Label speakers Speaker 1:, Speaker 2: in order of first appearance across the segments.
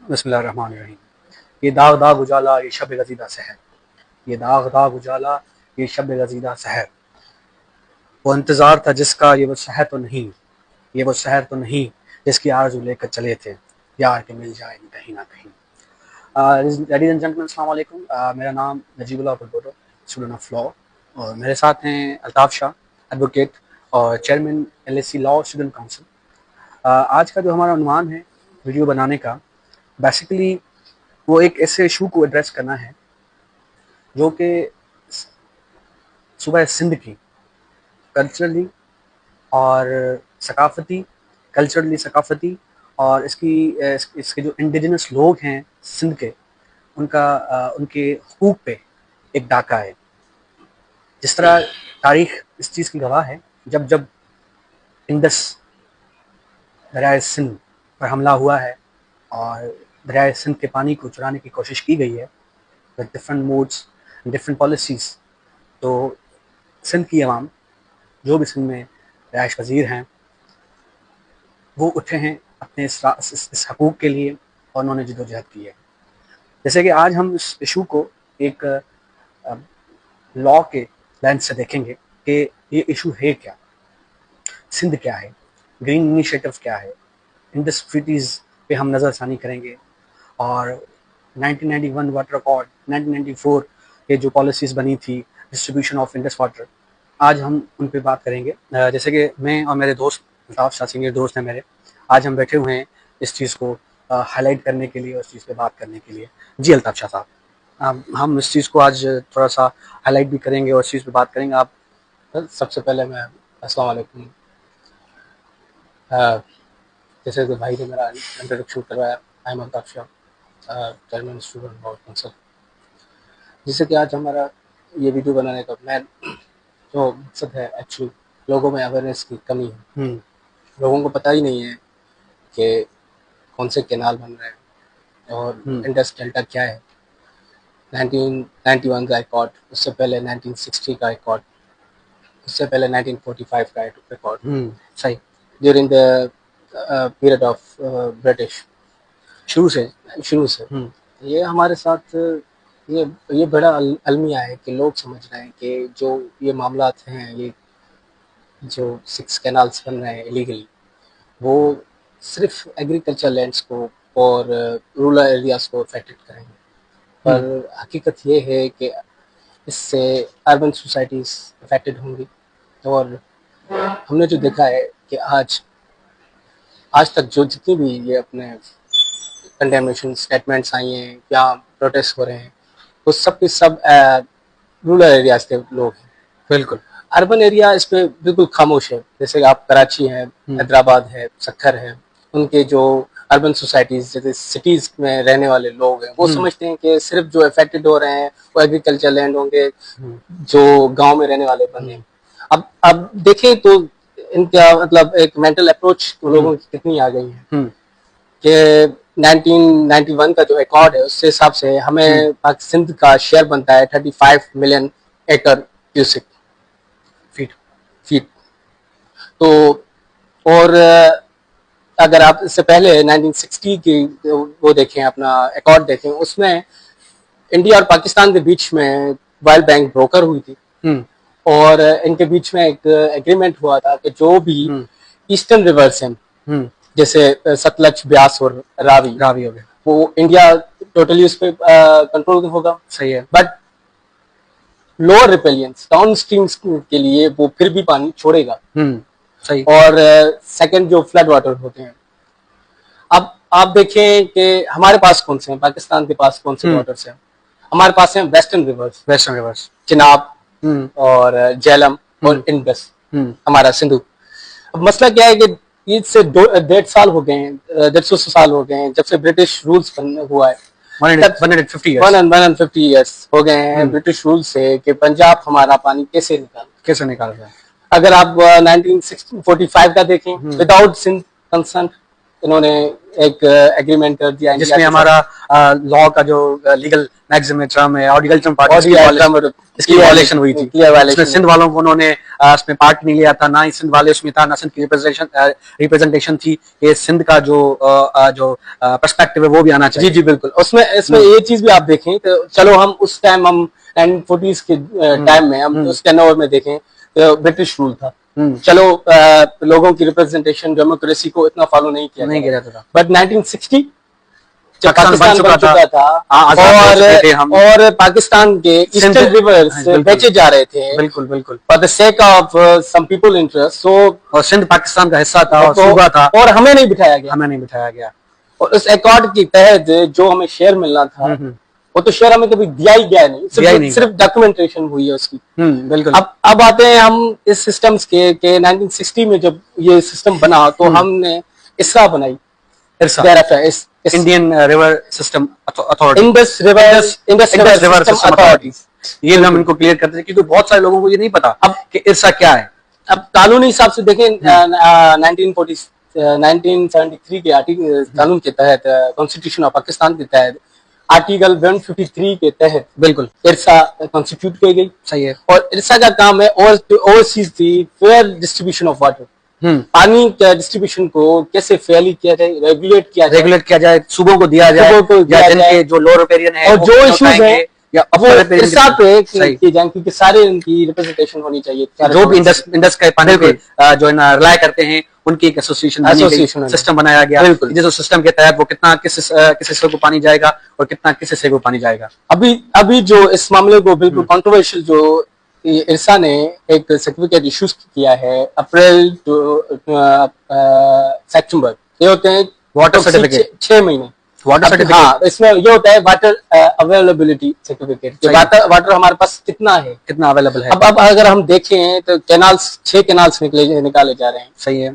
Speaker 1: बिस्मिल्लाहिर्रहमानिर्रहीम। ये दाग दाग उजाला ये शब गजीदा सहर, ये दाग दाग उजाला ये शब गजीदा सहर, वो इंतज़ार था जिसका ये वो शहर तो नहीं, ये वो शहर तो नहीं जिसकी आरज़ू लेकर चले थे यार के मिल जाएगी कहीं ना कहीं। लेडीज एंड जेंटलमैन अस्सलाम वालेकुम। मेरा नाम नजीबुल्लाह पटोरो, स्टूडेंट ऑफ लॉ, और मेरे साथ हैं अल्ताफ़ शाह, एडवोकेट और chairman LSC law student council. आज का जो हमारा अनुमान है वीडियो बनाने का, बेसिकली वो एक ऐसे इशू को एड्रेस करना है जो कि सूबा सिंध की कल्चरली और सकाफती सकाफती और इसके जो इंडिजिनस लोग हैं सिंध के, उनके हुकूक पे एक डाका है। जिस तरह तारीख इस चीज़ की गवाह है, जब जब इंडस दरियाए सिंध पर हमला हुआ है और दरियाए सिंध के पानी को चुराने की कोशिश की गई है with different modes, different policies, तो सिंध की आवाम, जो भी सिंध में रिहाइश पजीर हैं, वो उठे हैं अपने इस हकूक़ के लिए और उन्होंने जदोजहद की है। जैसे कि आज हम इस इशू को एक लॉ के लेंस से देखेंगे कि ये इशू है क्या, सिंध क्या है, ग्रीन इनिशिएटिव क्या है, इंडस ट्रीटीज़ पे हम नज़रसानी करेंगे, और 1991 वाटर अकॉर्ड, 1994 के जो पॉलिसीज़ बनी थी डिस्ट्रीब्यूशन ऑफ इंडस वाटर, आज हम उन पे बात करेंगे। जैसे कि मैं और मेरे दोस्त अल्ताफ़ शाह, सीनियर दोस्त हैं मेरे, आज हम बैठे हुए हैं इस चीज़ को हाईलाइट करने के लिए और इस चीज़ पे बात करने के लिए। जी अल्ताफ़ शाह साहब, हम इस चीज़ को आज थोड़ा सा हाईलाइट भी करेंगे और इस चीज़ पे बात करेंगे। आप
Speaker 2: सबसे पहले मैं अस्सलाम वालेकुम, जैसे कि भाई ने मेरा इंट्रोडक्शन करवाया, I am Altaf Shah, chairman student board council. जिससे कि आज हमारा ये वीडियो बनाने का मेन जो मकसद है, एक्चुअली लोगों में अवेयरनेस की कमी है। लोगों को पता ही नहीं है कि कौन से कैनाल बन रहे हैं और इंडस डेल्टा क्या है। 1991 का रिकॉर्ड, उससे पहले 1960 का रिकॉर्ड, उससे पहले 1945 का रिकॉर्ड,
Speaker 1: सही,
Speaker 2: during the period of British, शुरू से ये हमारे साथ ये बड़ा अलमिया है कि लोग समझ रहे हैं कि जो ये मामलात हैं, ये जो 6 कैनाल्स बन रहे हैं इलीगली, वो सिर्फ एग्रीकल्चर लैंड्स को और रूरल एरियाज़ को अफेक्टेड करेंगे। पर हकीकत ये है कि इससे अर्बन सोसाइटीज़ अफेक्टेड होंगी। और हमने जो देखा है कि आज तक जो जितनी भी ये अपने कंडेमनेशन स्टेटमेंट्स आई हैं या प्रोटेस्ट हो रहे हैं, वो सब के सब रूरल एरियाज़ के लोग हैं।
Speaker 1: बिल्कुल।
Speaker 2: अर्बन एरिया इस पे बिल्कुल खामोश है। जैसे आप कराची है, हैदराबाद है, सक्खर है, उनके जो अर्बन सोसाइटीज़, जैसे सिटीज़ में रहने वाले लोग हैं, वो समझते हैं कि सिर्फ जो अफेक्टेड हो रहे हैं वो एग्रीकल्चर लैंड होंगे, जो गांव में रहने वाले बंदे। अब देखें तो इनका मतलब एक मेंटल अप्रोच लोगों की कितनी आ गई है कि 1991 का जो रिकॉर्ड है उसके हिसाब से हमें सिंध का शेयर बनता है 35 मिलियन एकड़ क्यूसिक फीट। तो और अगर आप इससे पहले 1960 की वो देखें, अपना रिकॉर्ड देखें, उसमें इंडिया और पाकिस्तान के बीच में वर्ल्ड बैंक ब्रोकर हुई थी और इनके बीच में एक एग्रीमेंट हुआ था कि जो भी ईस्टर्न रिवर्स हैं, जैसे सतलज, ब्यास और रावी
Speaker 1: हो गया,
Speaker 2: वो इंडिया टोटली उस पर कंट्रोल होगा।
Speaker 1: सही है।
Speaker 2: बट लोअर रिपेलियंस डाउन स्ट्रीम्स के लिए वो फिर भी पानी छोड़ेगा।
Speaker 1: सही।
Speaker 2: और सेकंड जो फ्लड वाटर होते हैं, अब आप देखें कि हमारे पास कौन से हैं, पाकिस्तान के पास कौन से वाटर्स हैं। हमारे पास हैं वेस्टर्न रिवर्स, चिनाब और झेलम और इंडस, हमारा सिंधु। अब मसला क्या है कि इससे 150 साल हो गए हैं, 150 साल हो गए हैं जब से ब्रिटिश रूल्स हुआ है। 150 ईयर्स हो गए हैं ब्रिटिश रूल से कि पंजाब हमारा पानी कैसे निकाल रहा है। अगर आप 1945 का देखें, विदाउट सिंध कंसर्न, इन्होंने एक एग्रीमेंट कर दिया
Speaker 1: जिसमें हमारा लॉ का जो लीगल मैक्सिमम टर्म है ऑडिगल्टन पार्टी इसकी वायलेशन हुई थी। उसमें सिंध वालों को उन्होंने उसमें पार्ट नहीं लिया था, ना ही सिंध वाले उसमें था, ना सिंध की रिप्रेजेंटेशन थी। ये सिंध का जो पर्सपेक्टिव है वो भी आना चाहिए।
Speaker 2: जी जी बिल्कुल। उसमें इसमें ये चीज भी आप देखें तो चलो हम उस टाइम हम 1940s के टाइम में हम उस टेनओवर में देखें तो ब्रिटिश रूल था। चलो लोगों की रिप्रेजेंटेशन डेमोक्रेसी को इतना फॉलो नहीं किया जाता था। बट 1960 जब पाकिस्तान बन चुका था और पाकिस्तान के ईस्टर्न रिवर्स बेचे जा रहे थे,
Speaker 1: बिल्कुल बिल्कुल,
Speaker 2: for the sake of some people interest. So
Speaker 1: और सिंध पाकिस्तान का हिस्सा था और सूबा था
Speaker 2: और हमें नहीं बिठाया गया। और उस अकॉर्ड के तहत जो हमें शेयर मिलना था वो तो शेयर हमें कभी दिया ही गया नहीं, सिर्फ डॉक्यूमेंटेशन हुई है उसकी।
Speaker 1: बिल्कुल।
Speaker 2: अब आते हैं हम इस सिस्टम्स के 1960 में जब ये सिस्टम बना तो हमने इसरा बनाई,
Speaker 1: Indian river system authority,
Speaker 2: Indus river system authorities.
Speaker 1: ये हम इनको क्लियर करते हैं क्योंकि बहुत सारे लोगों को ये नहीं पता अब कि इरसा क्या है।
Speaker 2: अब कानूनी हिसाब से देखें 1973 के आर्टिकल कानून के तहत, कॉन्स्टिट्यूशन ऑफ पाकिस्तान के तहत आर्टिकल 153 के तहत
Speaker 1: बिल्कुल
Speaker 2: इरसा कॉन्स्टिट्यूट की गई।
Speaker 1: सही है।
Speaker 2: और इरसा का काम है overseas the fair distribution of water, पानी के डिस्ट्रीब्यूशन को कैसे फेयरली किया जाए, रेगुलेट
Speaker 1: किया जाए, सूबों को दिया जाए, जिनके जो लो रिपेरियन है
Speaker 2: और जो इश्यूज है वो इरसा पे की जाए, क्योंकि सारे उनकी रिप्रेजेंटेशन होनी चाहिए। जो भी
Speaker 1: इंडस के पानी पे जो रिलाय करते हैं उनकी एक एसोसिएशन सिस्टम बनाया गया, जिस सिस्टम के तहत वो कितना किस हिस्से को पानी जाएगा और कितना किस हिस्से को पानी जाएगा।
Speaker 2: अभी जो इस मामले को बिल्कुल कंट्रोवर्शियल जो इरसा ने एक सर्टिफिकेट इश्यूज किया है अप्रैल सितंबर, ये होते हैं
Speaker 1: वाटर सर्टिफिकेट
Speaker 2: 6 महीने
Speaker 1: वाटर सर्टिफिकेट।
Speaker 2: हाँ, इसमें ये होता है वाटर अवेलेबिलिटी सर्टिफिकेट, वाटर हमारे पास कितना है,
Speaker 1: कितना अवेलेबल है।
Speaker 2: अब अगर हम देखें तो कैनाल्स 6 कैनाल्स निकाले जा रहे हैं।
Speaker 1: सही है।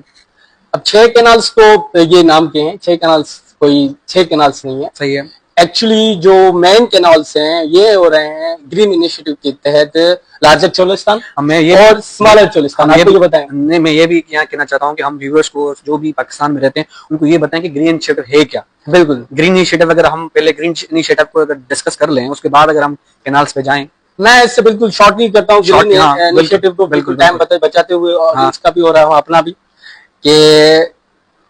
Speaker 2: अब 6 कैनाल्स तो ये नाम के हैं, 6 कैनाल्स कोई 6 कैनाल्स नहीं है।
Speaker 1: सही है।
Speaker 2: एक्चुअली जो मेन कैनाल्स हैं ये हो रहे हैं ग्रीन इनिशिएटिव के तहत लार्जर चोलिस्तान और स्मॉलर चोलिस्तान। आपको ये बताएं।
Speaker 1: नहीं, मैं ये भी यहाँ कहना चाहता हूँ कि हम व्यूअर्स को जो भी पाकिस्तान में रहते हैं उनको ये बताएं कि ग्रीन इनिशिएटिव है क्या।
Speaker 2: बिल्कुल,
Speaker 1: ग्रीन इनिशिएटिव अगर हम पहले ग्रीन इनिशिएटिव को अगर डिस्कस कर लें उसके बाद अगर हम कैनाल्स पे जाएं।
Speaker 2: मैं इससे बिल्कुल शॉर्ट नहीं करता हूँ ग्रीन इनिशिएटिव को बिल्कुल टाइम बचाते हुए, और इसका भी हो रहा है अपना भी कि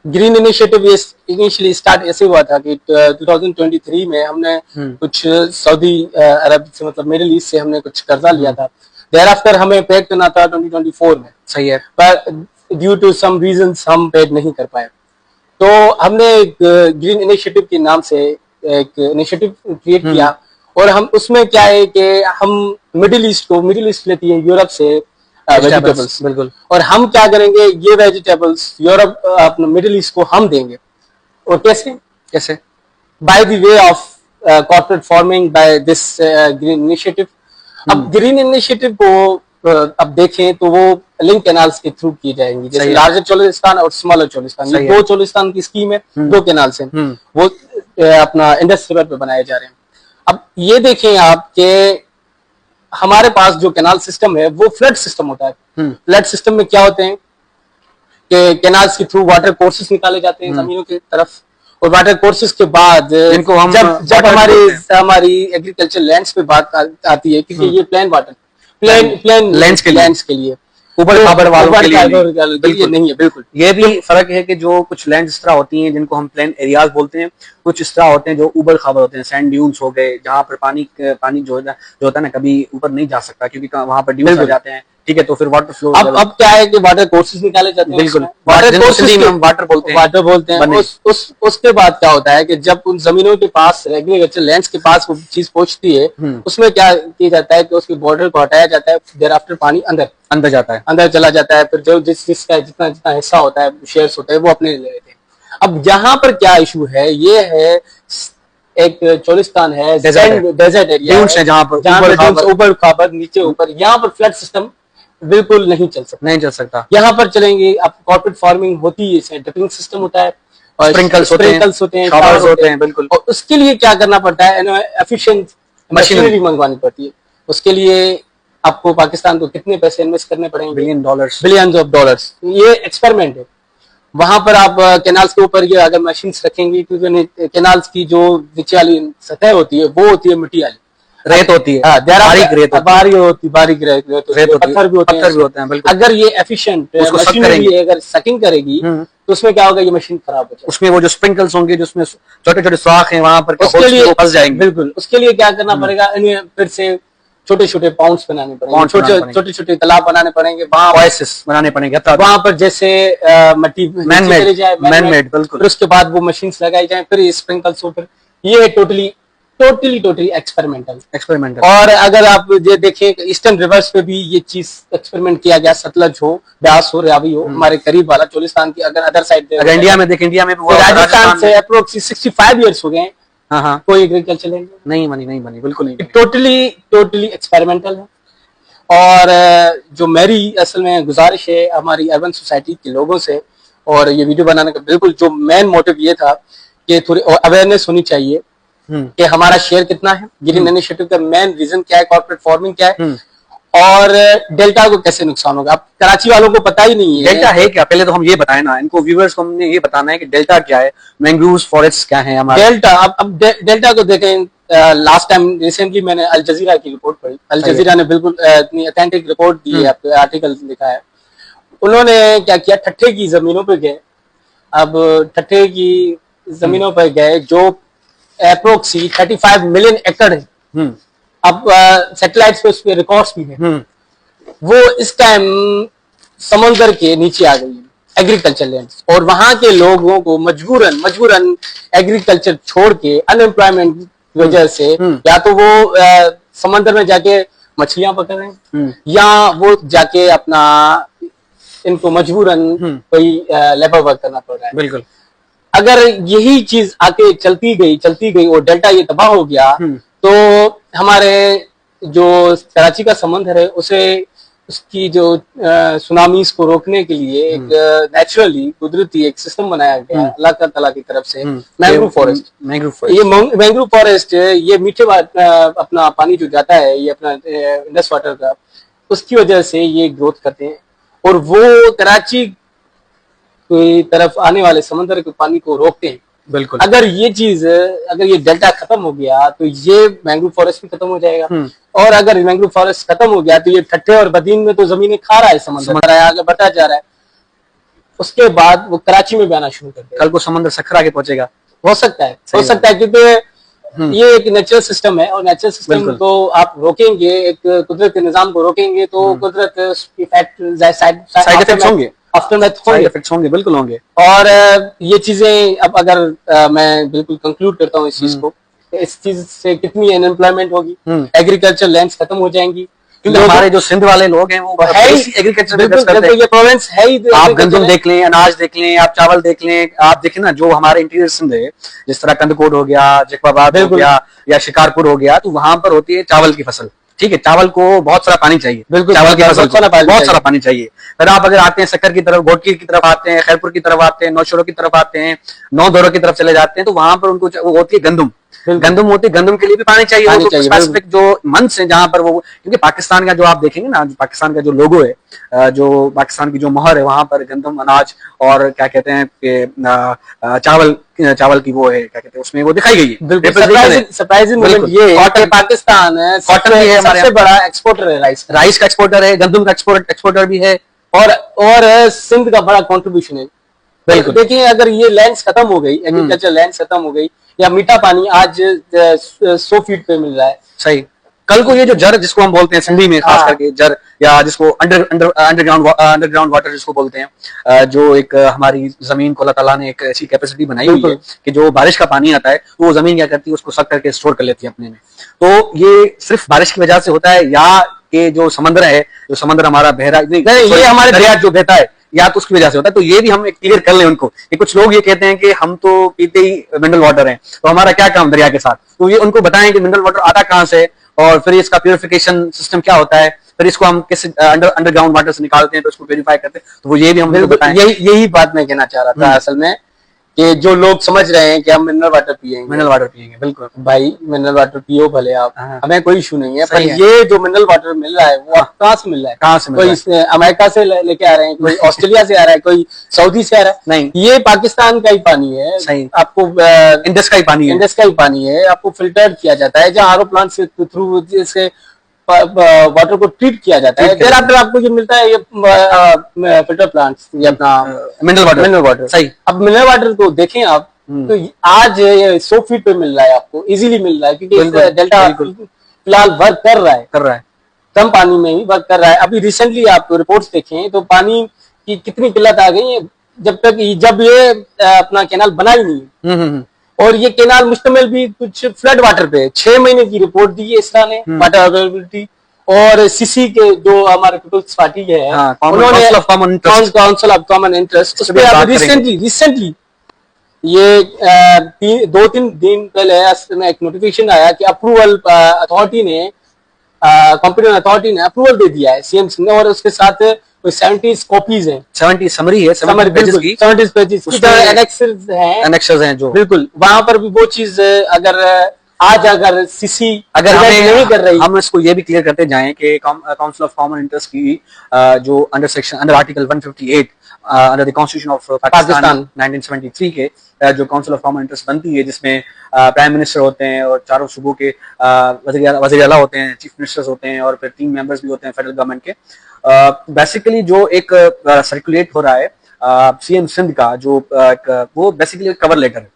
Speaker 2: ग्रीन इनिशिएटिव इनिशियली स्टार्ट ऐसे हुआ था कि 2023 में हमने कुछ सऊदी अरब से मतलब मिडिल ईस्ट से हमने कुछ कर्जा लिया था, देयर आफ्टर हमें पेड करना था 2024 में।
Speaker 1: सही है।
Speaker 2: पर ड्यू टू सम रीजंस हम पेड नहीं कर पाए, तो हमने ग्रीन इनिशिएटिव के नाम से एक इनिशिएटिव क्रिएट किया। और हम उसमें क्या है कि हम मिडिल ईस्ट लेती है यूरोप से वेजिटेबल्स,
Speaker 1: बिल्कुल,
Speaker 2: और हम क्या करेंगे ये वेजिटेबल्स यूरोप अपने मिडिल ईस्ट को हम देंगे। और कैसे by the way of corporate farming by this green initiative. अब ग्रीन इनिशिएटिव को अब देखें तो वो लिंक कैनाल्स के थ्रू की जाएंगी, जैसे लार्जर चोलिस्तान और स्मॉलर चोलिस्तान, ये 2 चोलिस्तान की स्कीम है, 2 कैनाल्स हैं, वो अपना इंडस रिवर पे बनाए जा रहे हैं। अब ये देखें आप के हमारे पास जो कैनाल सिस्टम है वो फ्लड सिस्टम होता है। फ्लड सिस्टम में क्या होते हैं कि कैनाल्स के थ्रू वाटर कोर्सेज निकाले जाते हैं जमीनों की तरफ, और वाटर कोर्सेज के बाद
Speaker 1: इनको हम
Speaker 2: जब हमारी एग्रीकल्चर लैंड्स पे बात आती है, क्योंकि ये प्लेन लैंड्स के लिए
Speaker 1: ऊबड़ खाबड़ वालों के लिए
Speaker 2: नहीं है। बिल्कुल,
Speaker 1: ये भी फर्क है कि जो कुछ लैंड इस तरह होती हैं जिनको हम प्लेन एरियाज बोलते हैं, कुछ इस तरह होते हैं जो ऊबड़ खाबड़ होते हैं, सैंड ड्यून्स हो गए, जहाँ पर पानी जो होता है ना कभी ऊपर नहीं जा सकता क्योंकि वहां पर ड्यून्स आ जाते हैं। ठीक है, तो फिर वाटर फ्लो
Speaker 2: अब क्या है कि वाटर कोर्सेज निकाले जाते हैं।
Speaker 1: बिल्कुल,
Speaker 2: वाटर बोलते हैं। उसके बाद क्या होता है कि जब उन जमीनों के पास एग्रीकल्चर लैंड्स के पास वो चीज पहुंचती है, उसमें क्या किया जाता है कि उसके बॉर्डर को हटाया जाता है, देयर आफ्टर पानी अंदर जाता है, अंदर चला जाता है। फिर जो जिसका जितना हिस्सा होता है, शेयर्स होता है, वो अपने ले लेते हैं। अब यहाँ पर क्या इशू है, ये है एक चोलिस्तान है, डेजर्ट एरिया है, जहाँ पर ऊपर खाबर नीचे ऊपर, यहाँ पर फ्लड सिस्टम बिल्कुल नहीं चल सकता। यहाँ पर चलेंगे, अब कॉर्पोरेट फार्मिंग होती है, ड्रिपिंग सिस्टम होता है और स्प्रिंकल्स होते हैं, बिल्कुल। और उसके लिए क्या करना पड़ता है, एफिशिएंट मशीनरी मंगवानी पड़ती है। उसके लिए आपको पाकिस्तान को कितने पैसे इन्वेस्ट करने पड़ेंगे?
Speaker 1: Billions of dollars.
Speaker 2: ये एक्सपेरिमेंट है। वहां पर आप कैनाल्स के ऊपर ये अगर मशीन्स रखेंगी, क्योंकि कैनाल्स की जो नीचे वाली सतह होती है वो होती है मिट्टी वाली,
Speaker 1: रेत होती है,
Speaker 2: बारीक रेत, बारीक रेत होती है, पत्थर भी होते हैं।
Speaker 1: बिल्कुल।
Speaker 2: अगर ये एफिशिएंट मशीनरी अगर सकिंग करेगी तो उसमें क्या होगा, ये मशीन खराब हो जाएगी।
Speaker 1: उसमें वो जो स्प्रिंकल्स होंगे, जिसमें छोटे छोटे सुराख हैं, वहां पर
Speaker 2: उसके लिए
Speaker 1: फंस जाएंगे।
Speaker 2: बिल्कुल, उसके लिए क्या करना पड़ेगा, इन्हें फिर से छोटे छोटे पाउंड्स बनाने पड़ेंगे, छोटे छोटे तालाब बनाने पड़ेंगे, वहां
Speaker 1: ओएसिस बनाने पड़ेंगे,
Speaker 2: वहां पर जैसे मट्टी मैन मेड,
Speaker 1: बिल्कुल।
Speaker 2: फिर उसके बाद वो मशीन्स लगाई जाए, फिर स्प्रिंकल्स हो, फिर ये टोटली एक्सपेरिमेंटल। और अगर आप ये देखें ईस्टर्न रिवर्स पे भी ये चीज एक्सपेरिमेंट किया गया, सतलज हो, ब्यास हो, रावी हो, हमारे करीब वाला चोलिस्तान की अगर अदर साइड
Speaker 1: इंडिया में देख, इंडिया में
Speaker 2: राजस्थान से अप्रोक्स 65 ईयर्स हो गए,
Speaker 1: हाँ,
Speaker 2: कोई एग्रीकल्चर
Speaker 1: नहीं बनी, बिल्कुल नहीं,
Speaker 2: टोटली एक्सपेरिमेंटल है। और जो मेरी असल में गुजारिश है हमारी अर्बन सोसाइटी के लोगों से, और ये वीडियो बनाने का बिल्कुल जो मेन मोटिव ये था कि थोड़ी अवेयरनेस होनी चाहिए कि हमारा शेयर कितना है, ग्रीन इनिशिएटिव का मेन रीजन क्या है, कॉर्पोरेट फार्मिंग क्या है, और डेल्टा को कैसे नुकसान होगा। अब कराची वालों को पता ही नहीं है
Speaker 1: डेल्टा है क्या, पहले तो हम ये बताएं ना, इनको व्यूअर्स को हमने ये बताना है कि डेल्टा क्या है, मैंग्रोव्स फॉरेस्ट क्या है हमारा
Speaker 2: डेल्टा। अब डेल्टा को देखें, लास्ट टाइम रिसेंटली मैंने अल जजीरा की रिपोर्ट पढ़ी, अल जजीरा ने बिल्कुल इतनी ऑथेंटिक रिपोर्ट दी है, आर्टिकल लिखा है। उन्होंने क्या किया, ठट्ठे की जमीनों पे गए, अब ठट्ठे की जमीनों पर गए जो अप्रोक्सी 35 मिलियन एकड़ है। अब सैटेलाइट्स पे उसके रिकॉर्ड्स भी हैं, वो इस टाइम समुद्र के नीचे आ गई है एग्रीकल्चर लैंड्स, और वहां के लोगों को मजबूरन एग्रीकल्चर छोड़ के अनएम्प्लॉयमेंट की वजह से या तो वो समंदर में जाके मछलियां पकड़ रहे हैं, या वो जाके अपना इनको मजबूरन कोई लेबर वर्क करना पड़ रहा है।
Speaker 1: बिल्कुल।
Speaker 2: अगर यही चीज आके चलती गई और डेल्टा ये तबाह हो गया, तो हमारे जो कराची का समंदर है उसे, उसकी जो सुनामीज को रोकने के लिए एक नेचुरली कुदरती एक सिस्टम बनाया गया अल्लाह ताला की तरफ से, मैंग्रोव फॉरेस्ट। ये मैंग्रोव फॉरेस्ट, ये मीठे अपना पानी जो जाता है, ये अपना इंडस वाटर का, उसकी वजह से ये ग्रोथ करते हैं, और वो कराची की तरफ आने वाले समंदर के पानी को रोकते हैं।
Speaker 1: बिल्कुल।
Speaker 2: अगर ये डेल्टा खत्म हो गया तो ये मैंग्रोव फॉरेस्ट भी खत्म हो जाएगा, और अगर मैंग्रोव फॉरेस्ट खत्म हो गया तो ये ठट्ठे और बदीन में तो जमीनें खा रहा है, समंदर आगे बढ़ता जा रहा है, उसके बाद वो कराची में भी आना शुरू कर देगा।
Speaker 1: कल को समंदर सखर आगे पहुंचेगा,
Speaker 2: हो सकता है, क्योंकि ये एक नेचुरल सिस्टम है, और नेचुरल सिस्टम को आप रोकेंगे, एक कुदरत के निजाम को रोकेंगे, तो कुदरत की साइड इफेक्ट्स होंगे,
Speaker 1: बिल्कुल होंगे।
Speaker 2: और ये चीजें, अब अगर मैं बिल्कुल कंक्लूड करता हूँ इस चीज को, इस चीज से कितनी अनएम्प्लॉयमेंट होगी, एग्रीकल्चर लैंड्स खत्म हो जाएंगी,
Speaker 1: क्योंकि हमारे जो सिंध वाले लोग हैं वो एग्रीकल्चर करते हैं।
Speaker 2: ये प्रोविंस है ही,
Speaker 1: आप गंदम देख लें, अनाज देख लें, आप चावल देख लें, आप देखें ना, जो हमारे इंटीरियर सिंध है, जिस तरह कंदकोट हो गया, जैकबाबाद हो गया, या शिकारपुर हो गया, तो वहां पर होती है चावल की फसल। ठीक है, चावल को बहुत सारा पानी चाहिए,
Speaker 2: बिल्कुल,
Speaker 1: चावल की फसल बहुत सारा पानी चाहिए। फिर आप अगर आते हैं सक्कर की तरफ, घोटकी की तरफ आते हैं, खैरपुर की तरफ आते हैं, नौशेरों की तरफ आते हैं, नौ दौरों की तरफ चले जाते हैं, तो वहां पर उनको वो होती है गंदम होती है, गंदम के लिए भी पानी चाहिए, स्पेसिफिक जो मंथ्स हैं जहां पर वो, क्योंकि पाकिस्तान का जो आप देखेंगे ना, पाकिस्तान का जो लोगो है, जो पाकिस्तान की जो मोहर है, वहां पर गंदम, अनाज और क्या कहते हैं कि चावल की वो है, क्या कहते हैं, उसमें वो दिखाई गई है।
Speaker 2: सरप्राइजिंग ये पाकिस्तान है, कॉटन भी है, सबसे बड़ा एक्सपोर्टर है,
Speaker 1: राइस का एक्सपोर्टर है, गंदम का एक्सपोर्टर भी है, और सिंध का बड़ा कंट्रीब्यूशन है। देखिए, अगर ये लैंड्स खत्म हो गई, एग्रीकल्चर लैंड्स खत्म हो गई, या मीठा पानी आज 100 फीट पे मिल रहा है, सही, कल को ये जो जर जिसको हम बोलते हैं सिंधी में खास करके जर, या जिसको अंडरग्राउंड वाटर जिसको बोलते हैं, जो एक हमारी जमीन को अल्लाह ताला ने एक ऐसी कैपेसिटी बनाई हुई है कि जो बारिश का पानी आता है तो वो जमीन क्या करती है, उसको सक करके स्टोर कर लेती है अपने में। तो ये सिर्फ बारिश की वजह से होता है, या कि जो समंदर है, जो समंदर हमारा बहरा, ये हमारे दरिया जो बहता है, या तो उसकी वजह से होता है। तो ये भी हम क्लियर कर लें उनको कि कुछ लोग ये कहते हैं कि हम तो पीते ही मिनरल वाटर है, तो हमारा क्या काम दरिया के साथ, तो ये उनको बताएं कि मिनरल वाटर आता कहाँ से, और फिर इसका प्यूरिफिकेशन सिस्टम क्या होता है, फिर इसको हम किस अंडरग्राउंड वाटर से निकालते हैं, तो उसको प्यूरिफाई करते हैं, तो वो ये भी हम बताएं।
Speaker 2: यही बात मैं कहना चाह रहा था असल में, कि जो लोग समझ रहे हैं कि हम मिनरल वाटर पियेंगे,
Speaker 1: बिल्कुल
Speaker 2: भाई मिनरल वाटर पियो भले आप,
Speaker 1: हाँ।
Speaker 2: हमें कोई इशू नहीं है, पर
Speaker 1: सही है।
Speaker 2: ये जो मिनरल वाटर मिल रहा है वो आप कहाँ से मिल रहा है?
Speaker 1: कहाँ से मिल रहा है?
Speaker 2: कोई अमेरिका से लेके आ रहे हैं, कोई ऑस्ट्रेलिया से आ रहा है, कोई सऊदी से आ रहा है,
Speaker 1: नहीं,
Speaker 2: ये पाकिस्तान का ही पानी है।
Speaker 1: सही।
Speaker 2: आपको
Speaker 1: इंडस का ही पानी है,
Speaker 2: इंडस का ही पानी है, आपको फिल्टर किया जाता है, जहाँ आरओ प्लांट से थ्रू इससे वाटर को ट्रीट किया जाता है, फिर आपको जो मिलता है ये फिल्टर प्लांट्स, ये अपना
Speaker 1: मिनरल वाटर। सही।
Speaker 2: अब मिनरल वाटर को देखें आप, तो आज ये 100 फीट पे मिल रहा है आपको, इजीली मिल रहा है, क्योंकि डेल्टा फिलहाल वर्क कर रहा है, कम पानी में ही वर्क कर रहा है। अभी रिसेंटली आप रिपोर्ट्स देखें तो पानी की कितनी किल्लत आ गई है, जब ये अपना कैनाल बना ही नहीं, और ये कैनाल मुश्तमिल भी कुछ फ्लड वाटर पे 6 महीने की रिपोर्ट दी है इसरा ने, वाटर अवेलेबिलिटी, और सीसी के जो हमारे पीपल्स पार्टी है, उन्होंने काउंसिल ऑफ कॉमन इंटरेस्ट, उस पर रिसेंटली ये 2-3 दिन पहले एक नोटिफिकेशन आया कि अप्रूवल अथॉरिटी ने, कॉम्पिटेंट अथॉरिटी ने अप्रूवल दे दिया है सीएम ने, और उसके साथ कोई 70 कॉपीज हैं,
Speaker 1: 70 समरी है, 70 पेजेस की,
Speaker 2: 70 पेजेस की एनेक्सेस हैं जो, बिल्कुल वहां पर भी वो चीज अगर सीसी
Speaker 1: अगर हमें नहीं कर रही, हम इसको ये भी क्लियर करते जाएं कि काउंसिल ऑफ कॉमन इंटरेस्ट की जो under article 158 under the constitution of Pakistan 1973 के जो काउंसिल ऑफ कॉमन इंटरेस्ट बनती है, जिसमें प्राइम मिनिस्टर होते हैं और चारों सूबों के वज़ीर आला होते हैं, चीफ मिनिस्टर्स होते हैं, और फिर 3 मेंबर्स भी होते हैं फेडरल गवर्नमेंट के। बेसिकली जो एक सर्कुलेट हो रहा है सीएम सिंध का, जो वो बेसिकली कवर लेटर है,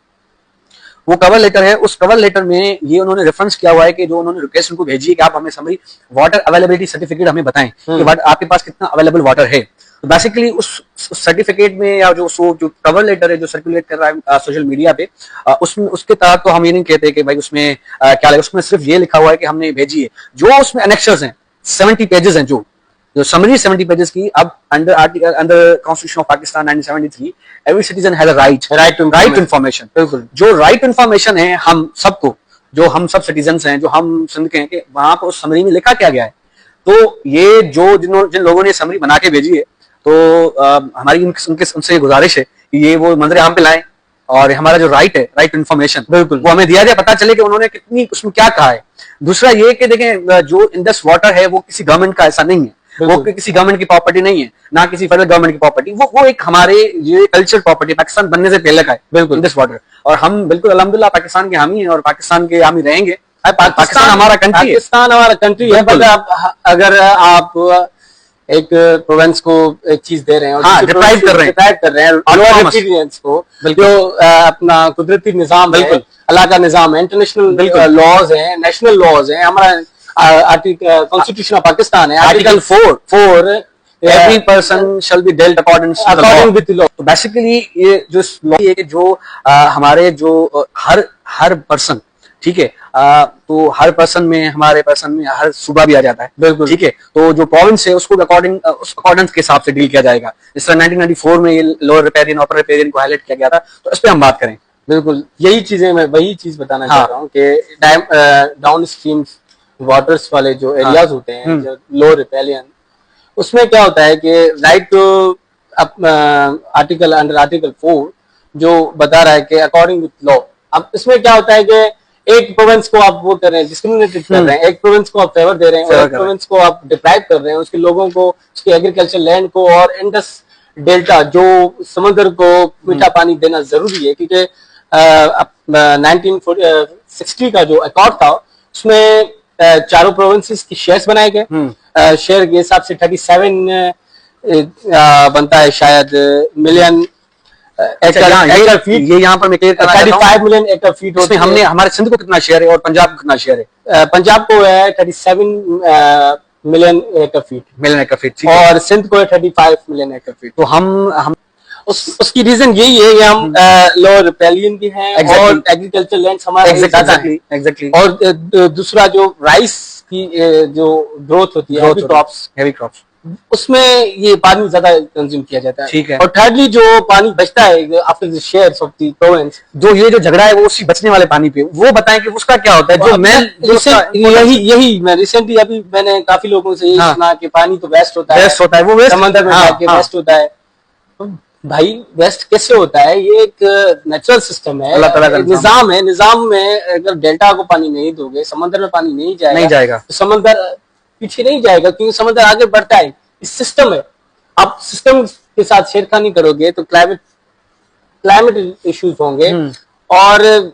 Speaker 1: वो कवर लेटर है। उस कवर लेटर में ये उन्होंने रेफरेंस किया हुआ है कि जो उन्होंने रिक्वेस्ट उनको भेजी है कि आप हमें समरी वाटर अवेलेबिलिटी सर्टिफिकेट हमें बताएं कि आपके पास कितना अवेलेबल वाटर है। तो बेसिकली उस सर्टिफिकेट में, या जो कवर लेटर है जो सर्कुलेट कर रहा है सोशल मीडिया पे, उसमें उसके तहत तो हम ये नहीं कहते कि भाई उसमें क्या लगा, उसमें सिर्फ ये लिखा हुआ है कि हमने भेजी है। जो उसमें एनेक्शर्स हैं 70 पेजेस हैं, जो समरी 70 पेजेस की। अब under constitution of Pakistan 1973 every citizen has a right to information. बिल्कुल, जो राइट इंफॉर्मेशन है हम सबको, जो हम सब सिटीजन हैं, जो हम सिंध के हैं, कि वहां पर उस समरी में लिखा क्या गया है। तो ये जो जिन लोगों ने समरी बना के भेजी है, तो हमारी उनसे गुजारिश है कि ये वो मंजर आम पे लाएं, और हमारा जो राइट है, राइट टू इन्फॉर्मेशन, बिल्कुल वो हमें दिया जाए, पता चले कि उन्होंने कितनी उसमें क्या कहा है। दूसरा ये कि देखें, जो इंडस वाटर है वो किसी गवर्नमेंट का ऐसा नहीं है, वो किसी गवर्नमेंट की प्रॉपर्टी नहीं है, ना किसी फेडरल गवर्नमेंट की प्रॉपर्टी, वो एक हमारे ये कल्चर प्रॉपर्टी पाकिस्तान बनने से पहले का है, बिल्कुल इंडस वाटर। और हम बिल्कुल अल्हम्दुलिल्लाह पाकिस्तान के हामी हैं और पाकिस्तान के हामी रहेंगे। पाकिस्तान हमारा कंट्री है,
Speaker 2: पाकिस्तान हमारा कंट्री है, पर अगर आप एक प्रोविंस को एक चीज दे रहे हैं और डिप्राइव कर रहे हैं को, जो अपना कुदरती निजाम है, अल्लाह का निजाम है, इंटरनेशनल लॉज है, नेशनल लॉज है, हमारा आर्टिकल कॉन्स्टिट्यूशन ऑफ पाकिस्तान है, article 4 every person shall be dealt according with law. तो बेसिकली ये जो लॉ है कि जो हमारे जो हर पर्सन, ठीक है, तो हर पर्सन में, हमारे पर्सन में हर सूबा भी आ जाता है, बिल्कुल ठीक है। तो जो प्रोविंस है उसको उस अकॉर्डेंस के हिसाब से डील किया जाएगा। जिस तरह 1994 में ये लोअर रिपेरियन अपर रिपेरियन को हाईलाइट किया गया था, तो इस पर हम बात करें। बिल्कुल यही चीजें, मैं वही चीज बताना चाह रहा हूँ कि डाउन स्ट्रीम वाटर्स वाले जो एरियाज होते हैं, जो लोअर रिपेरियन, उसमें क्या होता है कि राइट टू अंडर आर्टिकल 4 जो बता रहा है कि अकॉर्डिंग विद लॉ। अब इसमें क्या होता है कि एक प्रोविंस को आप वो कर रहे हैं, डिस्क्रिमिनेटेड कर रहे हैं, एक प्रोविंस को आप फेवर दे रहे हैं, और एक प्रोविंस को आप डिप्राइव कर रहे हैं, उसके लोगों को, उसकी एग्रीकल्चर लैंड को, और इंडस डेल्टा जो समुद्र को मीठा पानी देना जरूरी है, क्योंकि 1960 का जो अकॉर्ड था उसमें चारों प्रोविंसेस की शेयर्स बनाए गए। शेयर के हिसाब से 37 बनता है शायद मिलियन एकड़ फीट।
Speaker 1: ये यहाँ पर मैं क्लियर करना चाहता हूं,
Speaker 2: 35 मिलियन एकड़ फीट
Speaker 1: उसमें हमने हमारे सिंध को कितना शेयर है और पंजाब को कितना शेयर है?
Speaker 2: पंजाब को है 37 मिलियन एकड़ फीट, और सिंध को है 35 मिलियन एकड़ फीट।
Speaker 1: तो हम
Speaker 2: उसकी रीजन यही है कि हम लोअर रिपेरियन भी हैं, और एग्रीकल्चर लैंड हमारे
Speaker 1: एग्जैक्टली।
Speaker 2: और दूसरा जो राइस की जो ग्रोथ होती है, हेवी क्रॉप्स, उसमें ये पानी ज्यादा कंज्यूम किया जाता है, ठीक है। और थर्डली जो पानी बचता है after the shares of the province,
Speaker 1: जो ये जो झगड़ा है वो उसी बचने वाले पानी पे, वो बताएं कि उसका क्या होता है। जो मैं
Speaker 2: यही मैं रिसेंटली अभी मैंने काफी लोगों से यही सुना कि पानी तो वेस्ट होता है,
Speaker 1: वो वेस्ट
Speaker 2: समंदर में जाके वेस्ट होता है। भाई वेस्ट कैसे होता है, ये एक नेचुरल सिस्टम है,
Speaker 1: अल्लाह ताला का
Speaker 2: निजाम है। निजाम में अगर डेल्टा को पानी नहीं दोगे, समंदर में पानी नहीं जाएगा तो समंदर पीछे नहीं जाएगा, क्योंकि समंदर आगे बढ़ता है। इस सिस्टम है, आप सिस्टम के साथ छेड़खानी करोगे तो क्लाइमेट इश्यूज होंगे और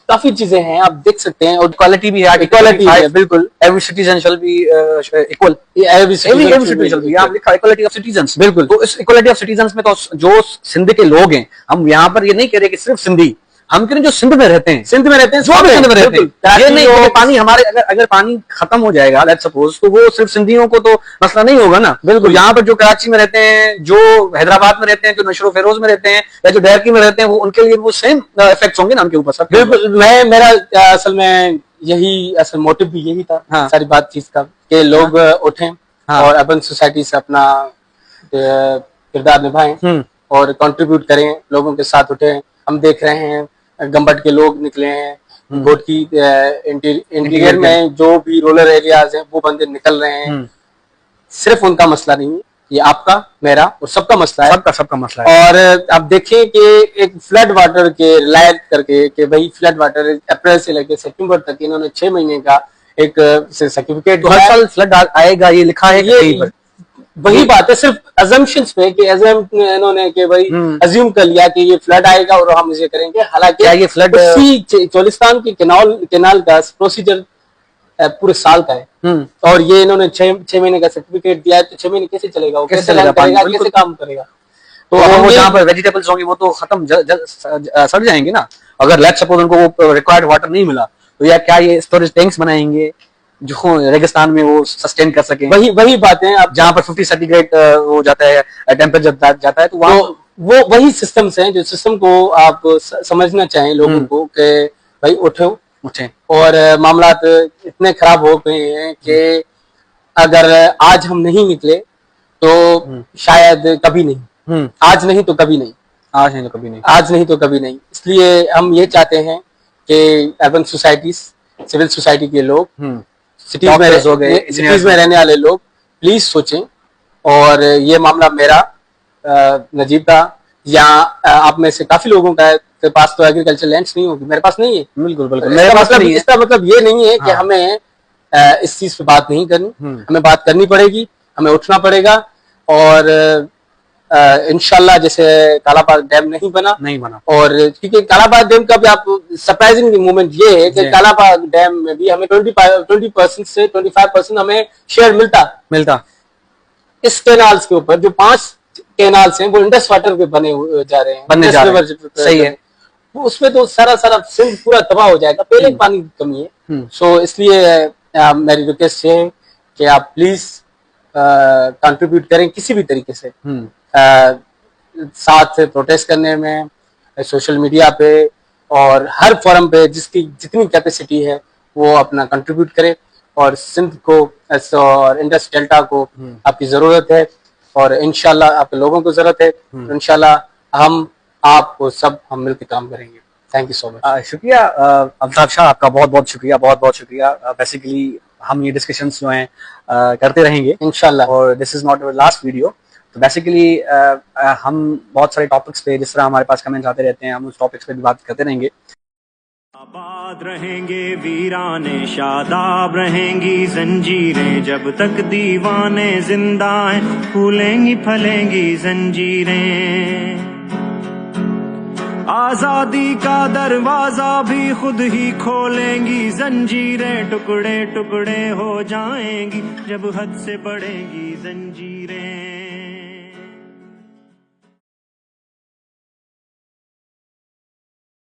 Speaker 2: काफी चीजें हैं, आप देख सकते हैं। और
Speaker 1: इक्वालिटी भी है,
Speaker 2: इक्वालिटी है, बिल्कुल।
Speaker 1: Every citizen shall be equal,
Speaker 2: every
Speaker 1: citizen shall be, यहाँ लिखा इक्वालिटी ऑफ सिटीजन्स,
Speaker 2: बिल्कुल।
Speaker 1: तो इस इक्वालिटी ऑफ सिटीजन्स में तो जो सिंध के लोग हैं, हम यहाँ पर ये नहीं कह रहे कि सिर्फ सिंधी, हम कह रहे जो सिंध में रहते हैं,
Speaker 2: सिंध में रहते हैं,
Speaker 1: जो भी सिंध में रहते हैं, ये नहीं कि पानी हमारे अगर पानी खत्म हो जाएगा लेट्स सपोज, तो वो सिर्फ सिंधियों को तो मसला नहीं होगा ना। बिल्कुल, यहाँ पर जो कराची में रहते हैं, जो हैदराबाद में रहते हैं, जो नशरो फेरोज में रहते हैं, या जो डैरकी में रहते हैं, वो उनके लिए वो सेम इफेक्ट्स होंगे ना उनके ऊपर सब।
Speaker 2: बिल्कुल, मेरा असल में यही असल मोटिव भी यही था, सारी बातचीत का, कि लोग उठें और अर्बन सोसाइटी से अपना किरदार निभाएं और कंट्रीब्यूट करें, लोगों के साथ उठें। हम देख रहे हैं गंबट के लोग निकले हैं, गोट की इंटीरियर में जो भी रूरल एरियाज हैं वो बंदे निकल रहे हैं। सिर्फ उनका मसला नहीं है, ये आपका, मेरा और सबका मसला है,
Speaker 1: सबका मसला है।
Speaker 2: और आप देखें कि एक फ्लड वाटर के रिलायत करके कि भाई फ्लड वाटर अप्रैल से लेकर सितंबर तक इन्होंने 6 महीने का एक सर्टिफिकेट,
Speaker 1: हर साल फ्लड आएगा ये लिखा है कहीं पर।
Speaker 2: वही बात है, सिर्फ अजम्पशंस पे कि इन्होंने कि भाई अज्यूम कर लिया कि ये फ्लड आएगा और हम इसे करेंगे, हालांकि
Speaker 1: ये फ्लड
Speaker 2: चोलिस्तान की केनाल का प्रोसीजर पूरे साल का है, और ये इन्होंने 6 महीने का सर्टिफिकेट दिया है, तो 6 महीने कैसे चलेगा, वो कैसे करेगा, कैसे काम करेगा?
Speaker 1: तो वो जहाँ पर वेजिटेबल्स होंगे वो तो खत्म सड़ जाएंगे ना। अगर लेट्स सपोज उनको वो रिक्वायर्ड वाटर नहीं मिला, तो या क्या ये स्टोरेज टैंक्स बनाएंगे जो रेगिस्तान में वो सस्टेन कर सकें?
Speaker 2: वही बातें आप
Speaker 1: जहाँ पर 50 सेंटीग्रेड हो जाता है टेम्परेचर जाता है, तो वहाँ
Speaker 2: वो वही सिस्टम्स हैं जो सिस्टम को आप समझना चाहें लोगों को कि भाई उठे। और मामलात इतने खराब हो गए हैं कि अगर आज हम नहीं निकले तो शायद कभी नहीं, आज नहीं तो कभी नहीं,
Speaker 1: आज नहीं तो कभी नहीं,
Speaker 2: आज नहीं तो कभी नहीं। इसलिए हम ये चाहते हैं कि अर्बन सोसाइटीज, सिविल सोसाइटी के लोग, सिटीज में रहने वाले लोग प्लीज सोचें। और ये मामला मेरा, नजीब का, या आप में से काफी लोगों का के पास तो एग्रीकल्चर लैंड्स नहीं होगी, मेरे पास नहीं है।
Speaker 1: बिल्कुल मेरे पास नहीं है।
Speaker 2: इसका मतलब ये नहीं है कि हमें इस चीज पे बात नहीं करनी, हमें बात करनी पड़ेगी, हमें उठना पड़ेगा। और इंशाल्लाह जैसे कालापार डैम नहीं बना, और क्योंकि कालापार डैम का भी आप सरप्राइजिंग मूवमेंट ये है कि कालापार डैम में भी हमें 20% से 25% हमें शेयर मिलता इस कैनाल्स के ऊपर। जो 5 कैनाल्स हैं वो इंडस वाटर पे बने जा रहे हैं,
Speaker 1: सही है।
Speaker 2: उसमें तो सारा सिंध पूरा तबाह हो जाएगा, पहले पानी की कमी है। सो इसलिए मेरी रिक्वेस्ट है कि आप प्लीज कंट्रीब्यूट करें किसी भी तरीके से, साथ प्रोटेस्ट करने में, सोशल मीडिया पे और हर फोरम पे जिसकी जितनी कैपेसिटी है वो अपना कंट्रीब्यूट करे। और सिंध को और इंडस डेल्टा को आपकी जरूरत है, और इंशाल्लाह आप लोगों को जरूरत है। तो इंशाल्लाह हम मिलकर काम करेंगे। Thank you so much.
Speaker 1: शुक्रिया अल्ताफ शाह, आपका बहुत बहुत शुक्रिया। बेसिकली हम ये डिस्कशंस जो हैं करते रहेंगे इंशाल्लाह, और this is not our last video. तो बेसिकली हम बहुत सारे टॉपिक्स पे, जिस तरह हमारे पास कमेंट्स आते रहते हैं, हम उस टॉपिक्स पे भी बात करते रहेंगे।
Speaker 3: आबाद रहेंगे वीराने, शादाब रहेंगी जंजीरें, जब तक दीवाने जिंदा हैं फूलेंगी फलेंगी जंजीरें। आजादी का दरवाजा भी खुद ही खोलेंगी जंजीरें, टुकड़े टुकड़े हो जाएंगी जब हद से बढ़ेंगी जंजीरें।